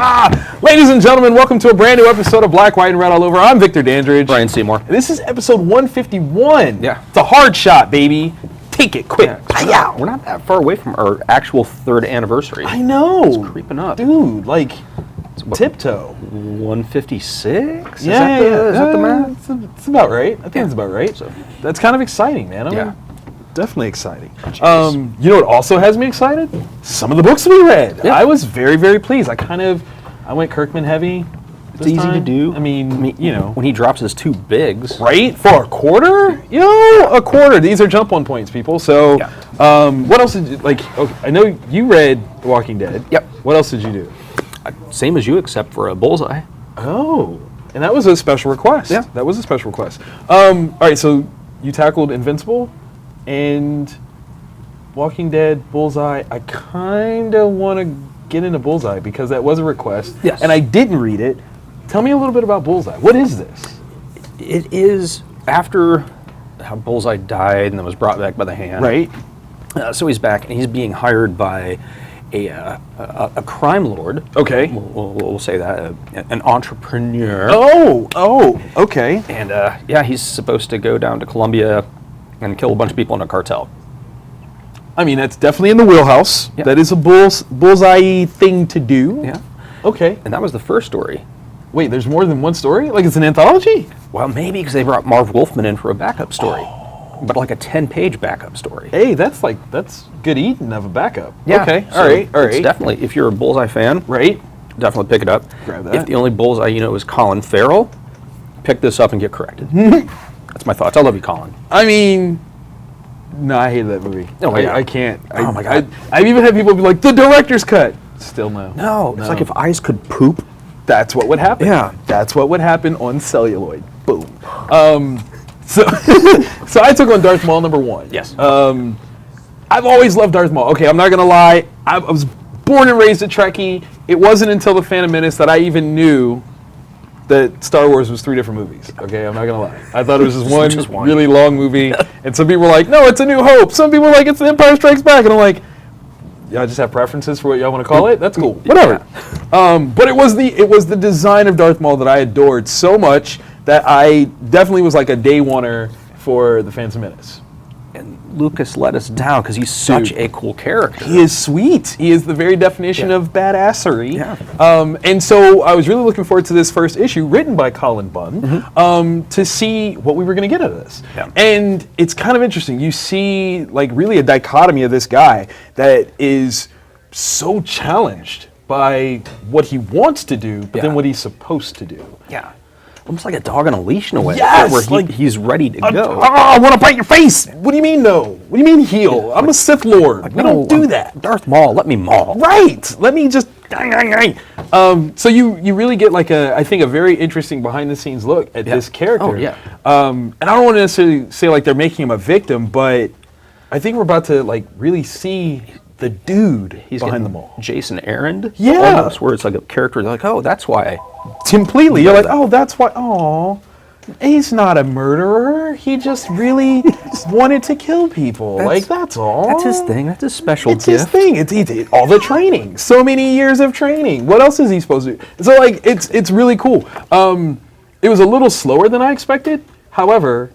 Ladies and gentlemen, welcome to a brand new episode of Black, White, and Red All Over. I'm Victor Dandridge. Ryan Seymore. And this is episode 151. Yeah. It's a hard shot, baby. Take it, quick. Yeah, we're not that far away from our actual third anniversary. I know. It's creeping up. Dude, like, tiptoe. 156? Is Yeah, that the math? It's about right. I think it's about right. So, that's kind of exciting, man. I mean, Yeah. definitely exciting. Jeez. You know what also has me excited? Some of the books we read. Yeah. I was very, very pleased. I went Kirkman heavy. It's easy to do. I mean, you know. When he drops his two bigs. Right? For a quarter? You know, a quarter. These are jump on points, people. So, what else did you, okay, I know you read The Walking Dead. Yep. What else did you do? Same as you, except for a Bullseye. Oh. And that was a special request. Yeah. That was a special request. All right, so you tackled Invincible and Walking Dead, Bullseye. I kind of want to get into Bullseye because that was a request. Yes. And I didn't read it. Tell me a little bit about Bullseye. What is this? It is after how Bullseye died and then was brought back by the hand. Right. So he's back and he's being hired by a crime lord. Okay. We'll say that. An entrepreneur. Oh, okay. And he's supposed to go down to Colombia and kill a bunch of people in a cartel. I mean, that's definitely in the wheelhouse. Yeah. That is a Bullseye thing to do. Yeah. Okay. And that was the first story. Wait, there's more than one story? Like it's an anthology? Well, maybe because they brought Marv Wolfman in for a backup story. But like a 10-page backup story. Hey, that's good eating of a backup. Yeah. Okay. So All right. It's definitely, if you're a Bullseye fan, Right. definitely pick it up. Grab that. If the only Bullseye you know is Colin Farrell, pick this up and get corrected. That's my thoughts. I love you, Colin. I mean, no, I hated that movie. Oh, yeah. I can't. Oh, my God. I've even had people be like, the director's cut. Still no. No, it's like if eyes could poop. That's what would happen. Yeah. That's what would happen on celluloid. Boom. So I took on Darth Maul #1. Yes. I've always loved Darth Maul. Okay, I'm not gonna lie. I was born and raised a Trekkie. It wasn't until The Phantom Menace that I even knew that Star Wars was 3 different movies. Okay, I'm not gonna lie. I thought it was just one really long movie. And some people were like, no, it's A New Hope. Some people were like, it's The Empire Strikes Back. And I'm like, y'all just have preferences for what y'all want to call it? That's cool. Whatever. But it was the design of Darth Maul that I adored so much that I definitely was like a day oneer for The Phantom Menace. And Lucas let us down because he's such a cool character. He is sweet. He is the very definition of badassery. Yeah. And so I was really looking forward to this first issue, written by Colin Bunn, to see what we were going to get out of this. Yeah. And it's kind of interesting. You see, like, really a dichotomy of this guy that is so challenged by what he wants to do, but then what he's supposed to do. Yeah. Almost like a dog on a leash in a way. Yes! Where he's ready to go. I want to bite your face! What do you mean no? What do you mean heal? I'm a Sith Lord. We don't do that. Darth Maul, let me maul. Right. Let me just. So you really get like I think a very interesting behind the scenes look at this character. Oh, yeah. And I don't want to necessarily say like they're making him a victim, but I think we're about to like really see the dude behind them all. Jason Aaron. Yeah. Almost, where it's like a character like, oh, that's why. Completely. You're like, oh, that's why. Oh, he's not a murderer. He just really wanted to kill people. That's all. That's his thing. That's his special It's gift. his thing. It's all the training. So many years of training. What else is he supposed to do? So like, it's really cool. It was a little slower than I expected. However,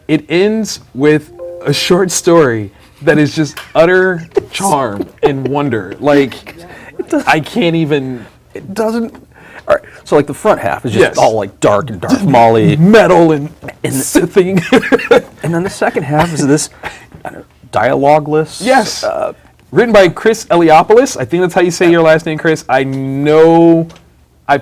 it ends with a short story that is just utter charm and wonder. Like, I can't even. It doesn't. All right. So like the front half is just all like dark and Darth Maul-y. Metal and sithing. And then the second half is this dialogueless. Yes. Written by Chris Eliopoulos. I think that's how you say your last name, Chris. I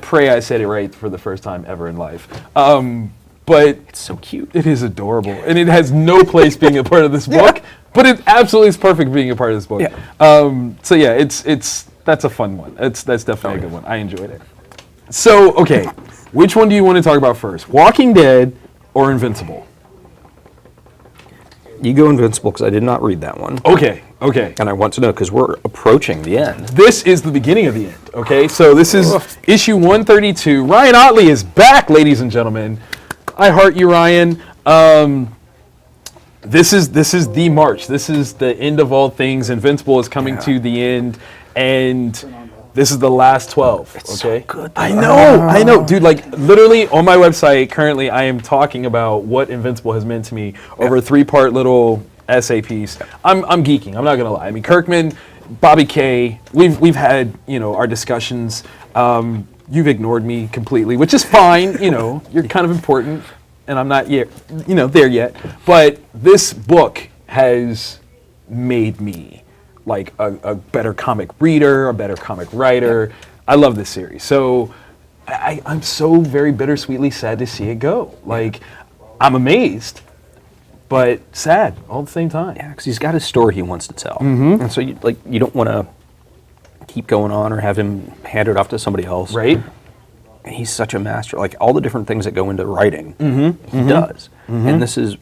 pray I said it right for the first time ever in life. But it's so cute. It is adorable. And it has no place being a part of this book, but it absolutely is perfect being a part of this book. Yeah. So yeah, that's a fun one. That's definitely a good one. I enjoyed it. So, okay, which one do you want to talk about first? Walking Dead or Invincible? You go Invincible because I did not read that one. Okay. And I want to know because we're approaching the end. This is the beginning of the end, okay? So this is issue 132. Ryan Ottley is back, ladies and gentlemen. I heart you, Ryan. This is the march. This is the end of all things. Invincible is coming to the end, and This is the last 12. It's so okay. good, though. I know, dude. Like literally on my website currently, I am talking about what Invincible has meant to me over a 3-part little essay piece. I'm geeking. I'm not gonna lie. I mean, Kirkman, Bobby Kay. We've had our discussions. You've ignored me completely, which is fine. You're kind of important, and I'm not yet there yet. But this book has made me like a better comic reader, a better comic writer. Yeah. I love this series. So I'm so very bittersweetly sad to see it go. Like, I'm amazed, but sad all at the same time. Yeah, because he's got his story he wants to tell. And so you don't want to keep going on or have him hand it off to somebody else. Right. And he's such a master. Like, all the different things that go into writing, he does. And this is,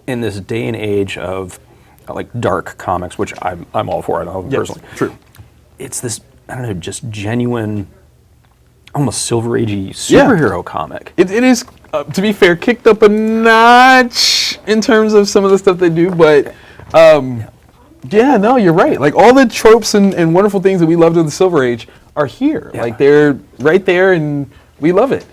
in this day and age of like dark comics, which I'm all for. I know personally. True. It's this, I don't know, just genuine, almost Silver Agey superhero comic. It is, to be fair, kicked up a notch in terms of some of the stuff they do, but yeah, no, you're right. Like, all the tropes and wonderful things that we loved in the Silver Age are here. Yeah. Like, they're right there, and we love it.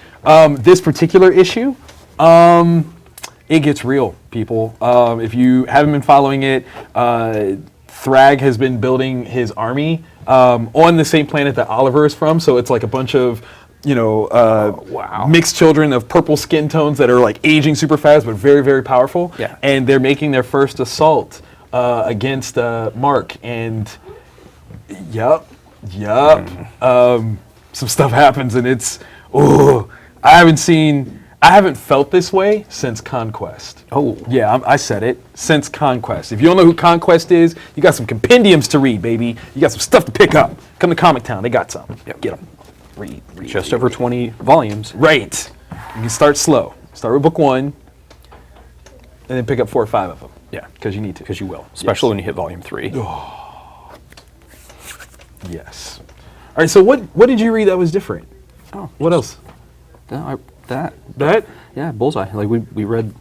This particular issue, it gets real, people. If you haven't been following it, Thrag has been building his army on the same planet that Oliver is from. So it's like a bunch of, mixed children of purple skin tones that are like aging super fast, but very, very powerful. Yeah. And they're making their first assault against Mark. And some stuff happens, and it's, I haven't felt this way since Conquest. Oh. Yeah, I said it. Since Conquest. If you don't know who Conquest is, you got some compendiums to read, baby. You got some stuff to pick up. Come to Comic Town. They got some. Yep. Get them. Read. Just over 20 volumes. Right. You can start slow. Start with book 1, and then pick up 4 or 5 of them. Yeah. Because you need to. Because you will. Especially when you hit volume 3. Oh. Yes. All right, so what did you read that was different? Oh. What else? That? Yeah, Bullseye. Like, we read,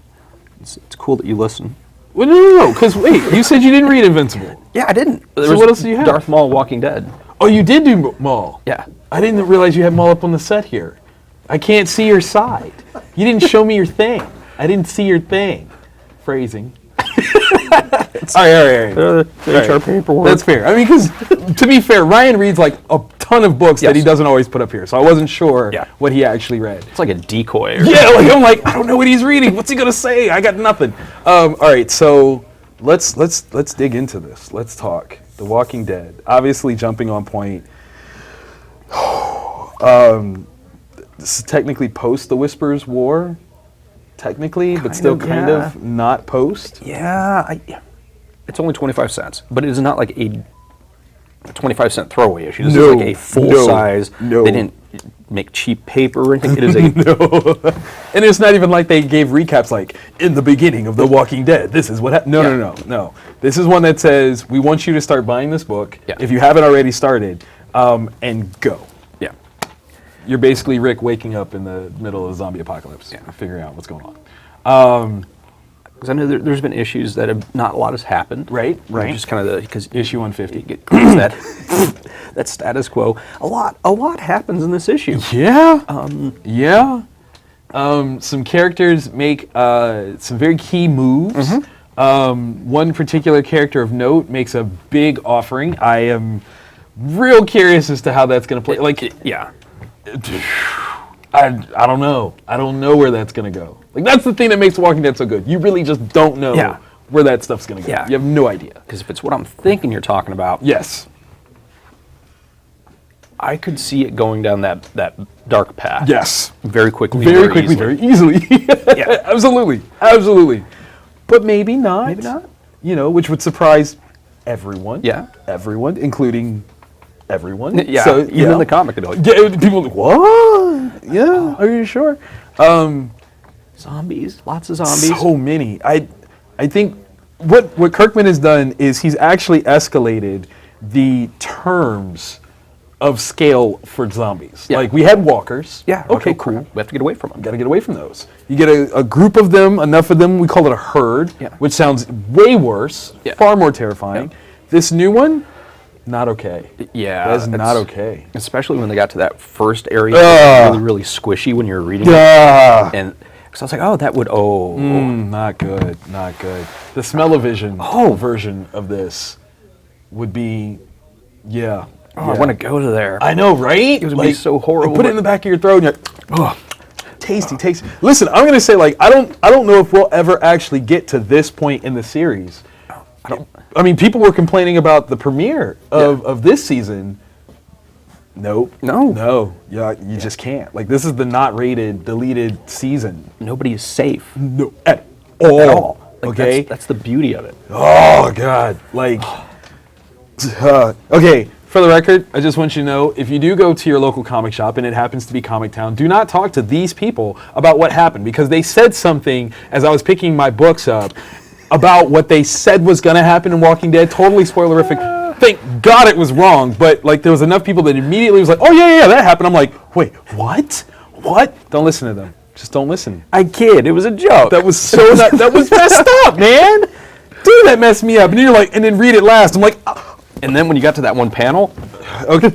it's cool that you listen. Well, no, because wait, you said you didn't read Invincible. Yeah, I didn't. So what else do you have? Darth Maul, Walking Dead. Oh, you did do Maul? Yeah. I didn't realize you had Maul up on the set here. I can't see your side. You didn't show me your thing. I didn't see your thing. Phrasing. All right. HR paperwork. That's fair. I mean, because to be fair, Ryan reads like a ton of books that he doesn't always put up here, so I wasn't sure what he actually read. It's like a decoy. I'm like, I don't know what he's reading. What's he gonna say? I got nothing. All right, so let's dig into this. Let's talk The Walking Dead. Obviously, jumping on point. This is technically post the Whisperers War. Technically, but still kind of not post. Yeah, it's only 25 cents, but it is not like a 25-cent throwaway issue. This is like a full size. No. They didn't make cheap paper or anything. It is a And it's not even like they gave recaps like, in the beginning of The Walking Dead, this is what happened. No. This is one that says, we want you to start buying this book, if you haven't already started, and go. Yeah. You're basically Rick waking up in the middle of a zombie apocalypse, figuring out what's going on. Because I know there's been issues that have not a lot has happened. Right. Just kind of because issue 150. That status quo. A lot happens in this issue. Yeah. Some characters make some very key moves. One particular character of note makes a big offering. I am real curious as to how that's going to play. I don't know. I don't know where that's going to go. Like, that's the thing that makes Walking Dead so good. You really just don't know where that stuff's going to go. Yeah. You have no idea. Because if it's what I'm thinking you're talking about, yes, I could see it going down that dark path. Yes. Very quickly. Very easily. Yeah. Absolutely. But maybe not. Maybe not. Which would surprise everyone. Yeah. Everyone, including everyone. Yeah. So, even in the comic, they're like, people are like, what? Yeah. Are you sure? Zombies. Lots of zombies. So many. I think what Kirkman has done is he's actually escalated the terms of scale for zombies. Yeah. Like, we had walkers. Yeah. Okay, cool. We have to get away from them. Got to get away from those. You get a group of them, enough of them, we call it a herd, which sounds way worse, far more terrifying. Yeah. This new one, not okay. Yeah, That's not okay. Especially when they got to that first area, really, really squishy when you're reading it. And because I was like, oh, that would, not good, not good. The smell-o-vision version of this would be, yeah. I want to go to there. I know, right? It would be so horrible. Put it in the back of your throat and you're like, oh, tasty. Listen, I'm gonna say, like, I don't know if we'll ever actually get to this point in the series. I mean, people were complaining about the premiere of this season. Nope. No. Yeah, you just can't. Like, this is the not rated, deleted season. Nobody is safe. No, at all. Like, Okay. That's the beauty of it. Oh God. Like. Okay. For the record, I just want you to know, if you do go to your local comic shop and it happens to be Comic Town, do not talk to these people about what happened, because they said something as I was picking my books up about what they said was going to happen in Walking Dead. Totally spoilerific. Thank God it was wrong, but like there was enough people that immediately was like, oh yeah, that happened. I'm like, wait, what? Don't listen to them. Just don't listen. I kid. It was a joke. That was so that was messed up, man. Dude, that messed me up. And you're like, and then read it last. I'm like, and then when you got to that one panel, okay,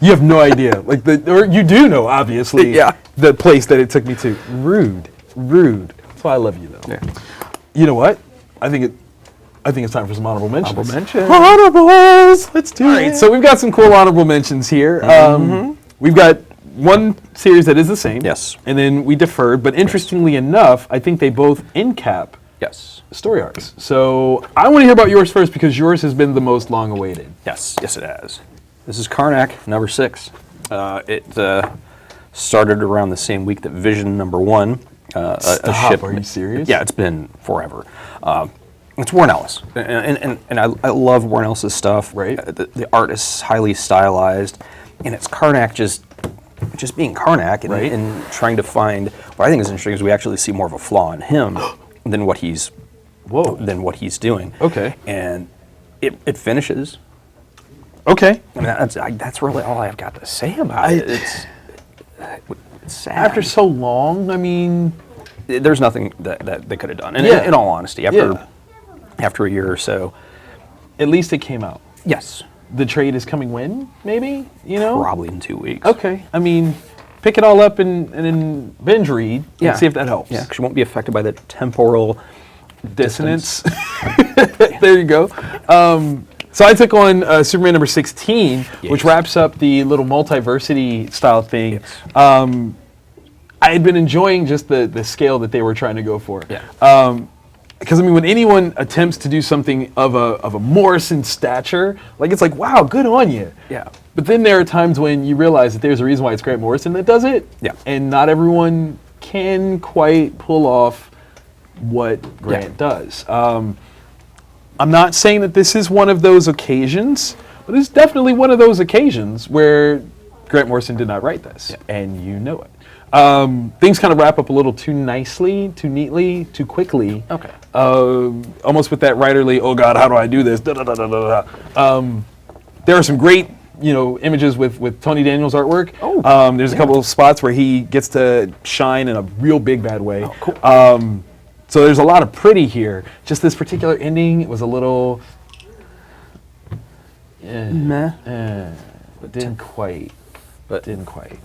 you have no idea. Like or you do know, obviously. Yeah. The place that it took me to. Rude. That's why I love you, though. Yeah. You know what? I think it's time for some honorable mentions. Honorables. Let's do it. All right. So we've got some cool honorable mentions here. We've got one series that is the same. Yes. And then we deferred. But interestingly enough, I think they both end-cap story arcs. So I want to hear about yours first, because yours has been the most long-awaited. Yes, it has. This is Karnak, number 6. It started around the same week that Vision number 1. Stop, are you serious? Yeah, it's been forever. It's Warren Ellis, and I love Warren Ellis' stuff. Right. The art is highly stylized, and it's Karnak just being Karnak, and trying to find, what I think is interesting is we actually see more of a flaw in him than what he's doing. Okay. And it finishes. Okay. I mean, that's really all I've got to say about it. It's sad. After so long, I mean, there's nothing that they could have done. And in all honesty, after a year or so, at least it came out. Yes. The trade is coming when? Maybe, probably in 2 weeks. Okay. I mean, pick it all up and then binge read and see if that helps. Yeah, because you won't be affected by the temporal dissonance. There you go. So I took on Superman number 16, which wraps up the little multiversity style thing. Yes. I had been enjoying just the scale that they were trying to go for. Yeah. Because I mean, when anyone attempts to do something of a Morrison stature, like it's like, wow, good on you. Yeah. But then there are times when you realize that there's a reason why it's Grant Morrison that does it. Yeah. And not everyone can quite pull off what Grant does. I'm not saying that this is one of those occasions, but it's definitely one of those occasions where Grant Morrison did not write this, and you know it. Things kind of wrap up a little too nicely, too neatly, too quickly. Okay. Almost with that writerly, oh God, how do I do this? Da, da, da, da, da, da. There are some great, images with Tony Daniel's artwork. Oh. There's a couple of spots where he gets to shine in a real big bad way. Oh, cool. So there's a lot of pretty here. Just this particular ending was a little, but didn't quite.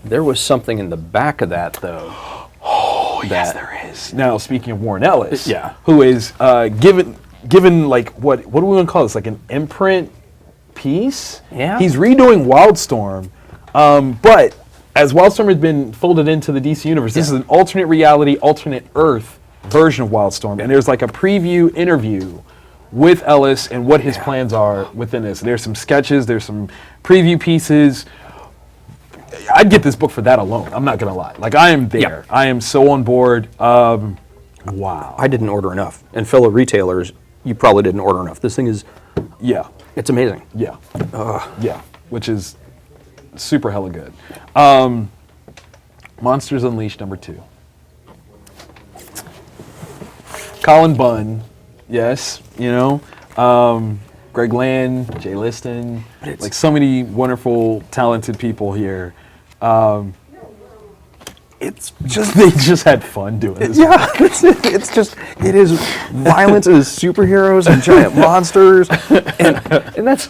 There was something in the back of that, though. Oh, yes, there is. Now, speaking of Warren Ellis, Yeah. who is given like what do we want to call this? Like an imprint piece? Yeah. He's redoing Wildstorm, but as Wildstorm has been folded into the DC universe, this is an alternate reality, alternate Earth version of Wildstorm, and there's like a preview interview with Ellis and what his plans are within this. There's some sketches, there's some preview pieces. I'd get this book for that alone. I'm not gonna lie. Like, I am there. Yep. I am so on board. Wow. I didn't order enough, and fellow retailers, you probably didn't order enough. This thing is, it's amazing. Yeah. Yeah. Which is super hella good. Monsters Unleashed number 2. Colin Bunn, yes, Greg Land, Jay Liston, like so many wonderful, talented people here. it's just They just had fun doing this. yeah, it is violence, it is superheroes and giant monsters, and that's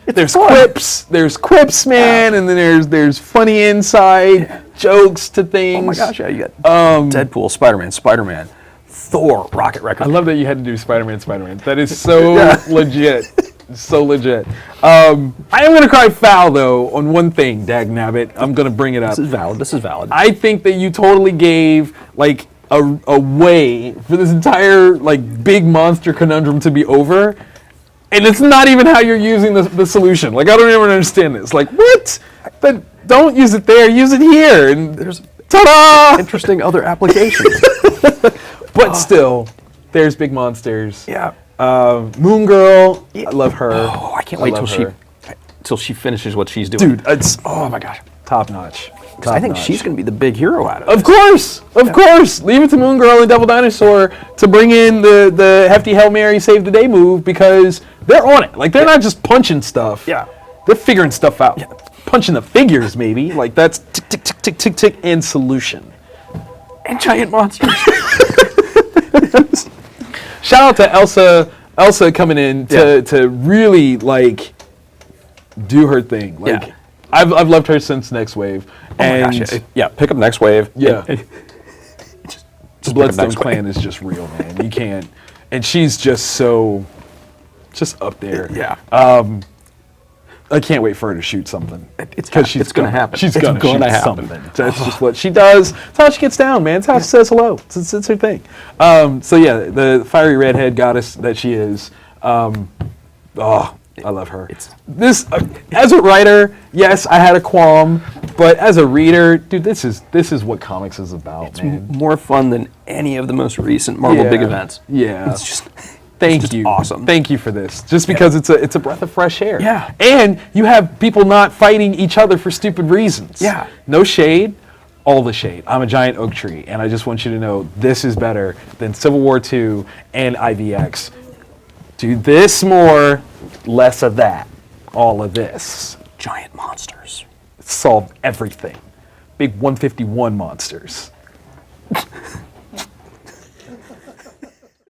There's fun. quips, man, and then there's funny inside jokes to things. Oh my gosh, yeah, you got Deadpool, Spider-Man, Thor, Rocket I Record. love that you had to do Spider-Man. That is so legit. So legit. I am going to cry foul, though, on one thing, Dagnabbit. I'm going to bring it up. This is valid. I think that you totally gave, like, a way for this entire, like, big monster conundrum to be over. And it's not even how you're using the solution. Like, I don't even understand this. Like, what? But don't use it there. Use it here. And There's ta-da! interesting other applications. But still, there's big monsters. Yeah. Moon Girl, I love her. Oh, I can't wait love till she finishes what she's doing. Dude, it's, oh my gosh, top notch. 'Cause I think she's going to be the big hero out of it. Of course. Leave it to Moon Girl and Devil Dinosaur to bring in the hefty Hail Mary Save the Day move, because they're on it. Like, they're not just punching stuff. Yeah. They're figuring stuff out. Yeah. Punching the figures, maybe. Like, that's tick, tick, tick, tick, tick, tick, and solution. And giant monsters. Shout out to Elsa coming in to really, like, do her thing. Like, Yeah. I've loved her since Next Wave. Oh my gosh, yeah, pick up Next Wave. Yeah. Just The Bloodstone Next Wave. Clan is just real, man. You can't. And she's just up there. Yeah. I can't wait for her to shoot something. It's gonna happen. She's It's gonna gonna shoot happen. something. That's just what she does. That's how she gets down, man. It's how she says hello. It's her thing. So yeah, the fiery redhead goddess that she is. I love her. This as a writer, yes, I had a qualm, but as a reader, dude, this is what comics is about, man. More fun than any of the most recent Marvel big events. Yeah. It's just Thank you. awesome. Thank you for this. Just because it's a breath of fresh air. Yeah. And you have people not fighting each other for stupid reasons. Yeah. No shade, all the shade. I'm a giant oak tree, and I just want you to know this is better than Civil War II and IVX. Do this more, less of that. All of this. giant monsters. Solve everything. Big 151 monsters.